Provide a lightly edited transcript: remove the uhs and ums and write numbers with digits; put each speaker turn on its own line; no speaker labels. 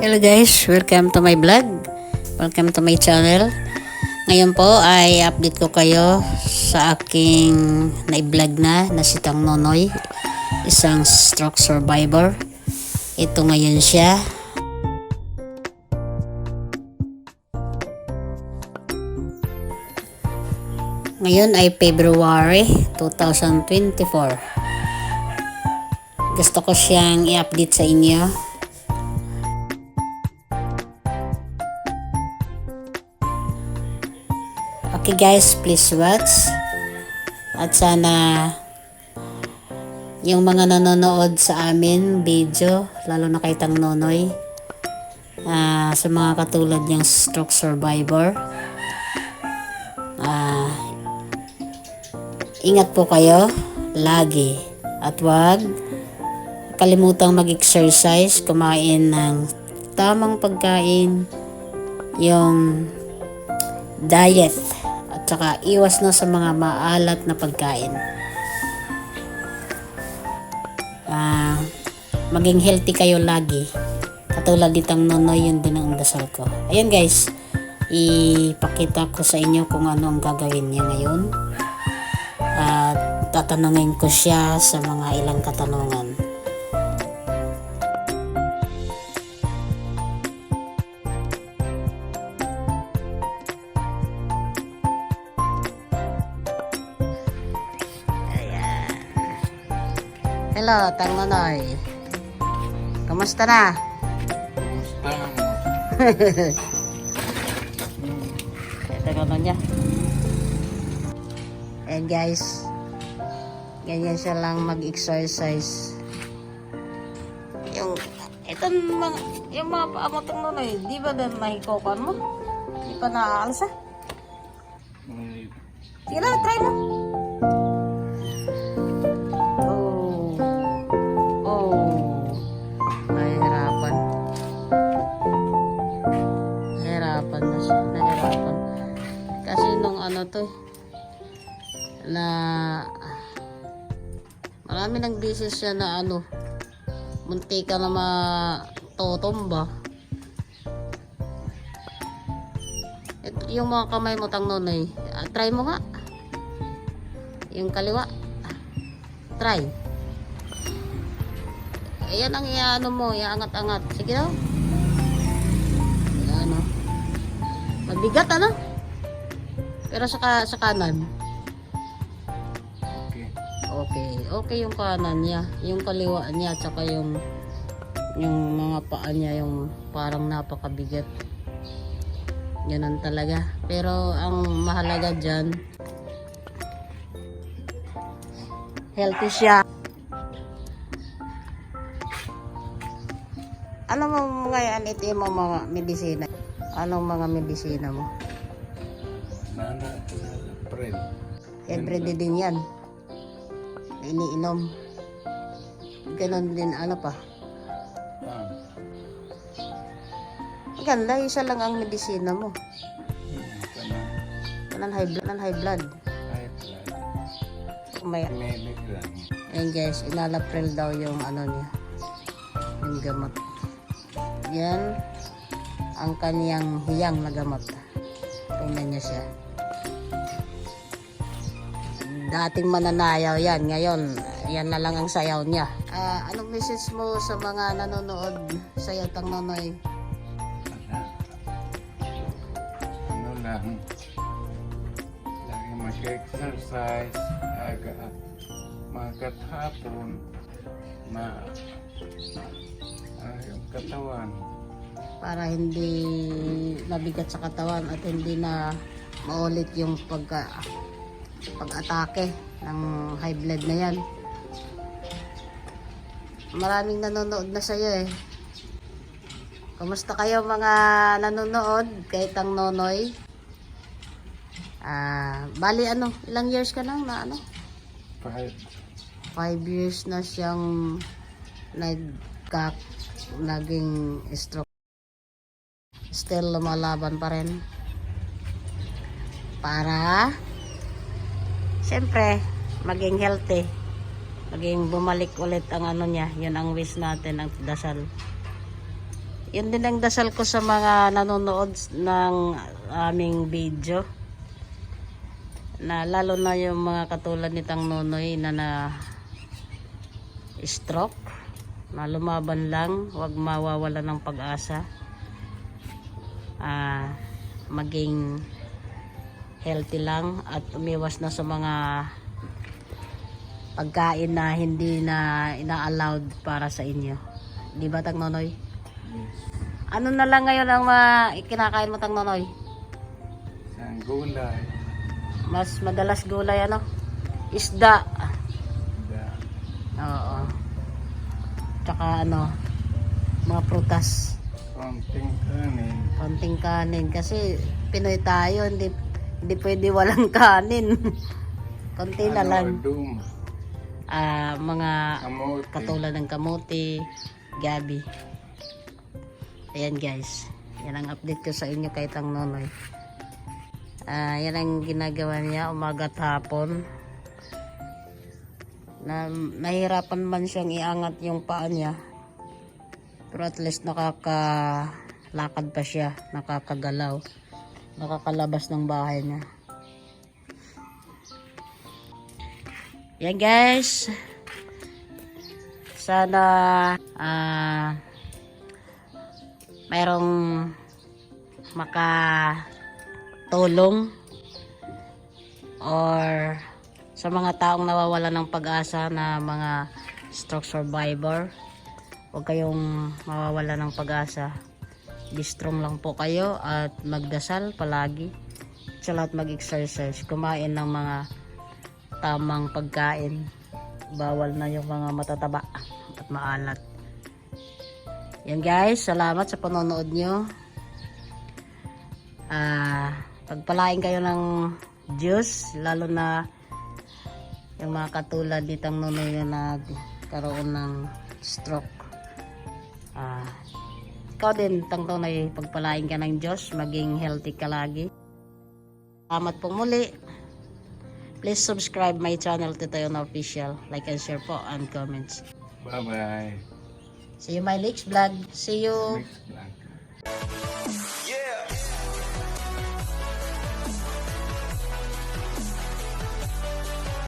Hello guys, welcome to my vlog. Welcome to my channel. Ngayon po ay update ko kayo sa aking na-vlog na si Tang Nonoy, isang stroke survivor. Ito ngayon siya. Ngayon ay February 2024. Gusto ko siyang i-update sa inyo. Okay guys, please watch. At sana yung mga nanonood sa amin video, lalo na kay Tang Nonoy, sa mga katulad niyang stroke survivor, ingat po kayo lagi at wag kalimutang mag-exercise, kumain ng tamang pagkain, yung diet, at saka iwas na sa mga maalat na pagkain. Maging healthy kayo lagi, katulad ditang Nonoy, yun din ang dasal ko. Ayan guys, ipakita ko sa inyo kung ano ang gagawin niya ngayon, at tatanungin ko siya sa mga ilang katanungan. Hello, Tang Nonoy. Kamusta na?
Kamusta mo?
Ito naman niya. And guys, ganyan siya lang mag-exercise. Yung mga paa mo, Tang Nonoy, di ba din mahikokan mo? Di pa naaalsa? Sige lang, try mo. Nahirapan kasi nung to na marami ng beses siya na munti ka na matutumba. Yung mga kamay mo, Tang Nonoy, try mo nga yung kaliwa, try. Ayan ang iano mo, iangat-angat, sige daw. Mabigat pero sa kanan okay yung kanan niya, yung kaliwa niya, tsaka yung mga paa niya, yung parang napakabigat. Ganun talaga, pero ang mahalaga dyan, healthy siya. Ano mo ngayon ito yung mga medisina? Anong mga medisina mo?
Prel.
Everyday din yan. Iniinom. Ganon din pa. Ganda, isa lang ang medisina mo. Kanan high blood. Ayan guys, inalapril daw yung niya. Yung gamot. Yan ang kaniyang hiyang na gamot. Tingnan niyo siya. Dating mananayaw yan, ngayon yan na lang ang sayaw niya. Anong message mo sa mga nanonood sa'yo, Tang Nonoy?
Lang lagi mag-exercise, magat hapon na yung katawan
para hindi mabigat sa katawan at hindi na maulit yung pag-atake ng high blood na yan. Maraming nanonood na sa'yo Kamusta kayo mga nanonood kay Tang Nonoy? Bali ilang years ka nang na 5 years na siyang naging stroke. Still lumalaban pa rin para siyempre maging healthy, maging bumalik ulit ang niya. Yun ang wish natin, ang dasal. Yun din ang dasal ko sa mga nanonood ng aming video. Na lalo na yung mga katulad nitang Nonoy na stroke. Na lumaban lang, huwag mawawala ng pag-asa. Maging healthy lang at umiwas na sa mga pagkain na hindi na ina-allowed para sa inyo. Di ba, Tang Nonoy?
Yes.
Ano na lang ngayon ang kinakain mo, Tang Nonoy?
Isang gulay.
Mas madalas gulay, ano? Isda.
Da.
Oo. Tsaka ano, mga prutas.
Konting kanin.
Konting kanin. Kasi Pinoy tayo, hindi pwede walang kanin. Konti na lang.
Dum.
Mga
Kamote.
katulad ng kamote, gabi. Ayan guys, yan ang update ko sa inyo kay Tang Nonoy. Yan ang ginagawa niya umaga at hapon. Nahirapan man siyang iangat yung paa niya, pero at least nakakalakad pa siya, nakakagalaw, nakakalabas ng bahay niya. Yan guys, sana mayroong makatulong or sa mga taong nawawala ng pag-asa na mga stroke survivor. Huwag kayong mawawala ng pag-asa. Be strong lang po kayo at magdasal palagi. Sa lahat mag-exercise, kumain ng mga tamang pagkain. Bawal na yung mga matataba at maalat. Yan guys, salamat sa panonood nyo. Pagpalain kayo ng Diyos, lalo na yung mga katulad nitang Nonoy na nagkaroon ng stroke. Ikaw din, Tang Nonoy, pagpalain ka ng Diyos, maging healthy ka lagi. Salamat po muli. Please subscribe my channel, Tito Yon Official. Like and share po and comments.
Bye-bye.
See you my next vlog. See you.
Next vlog.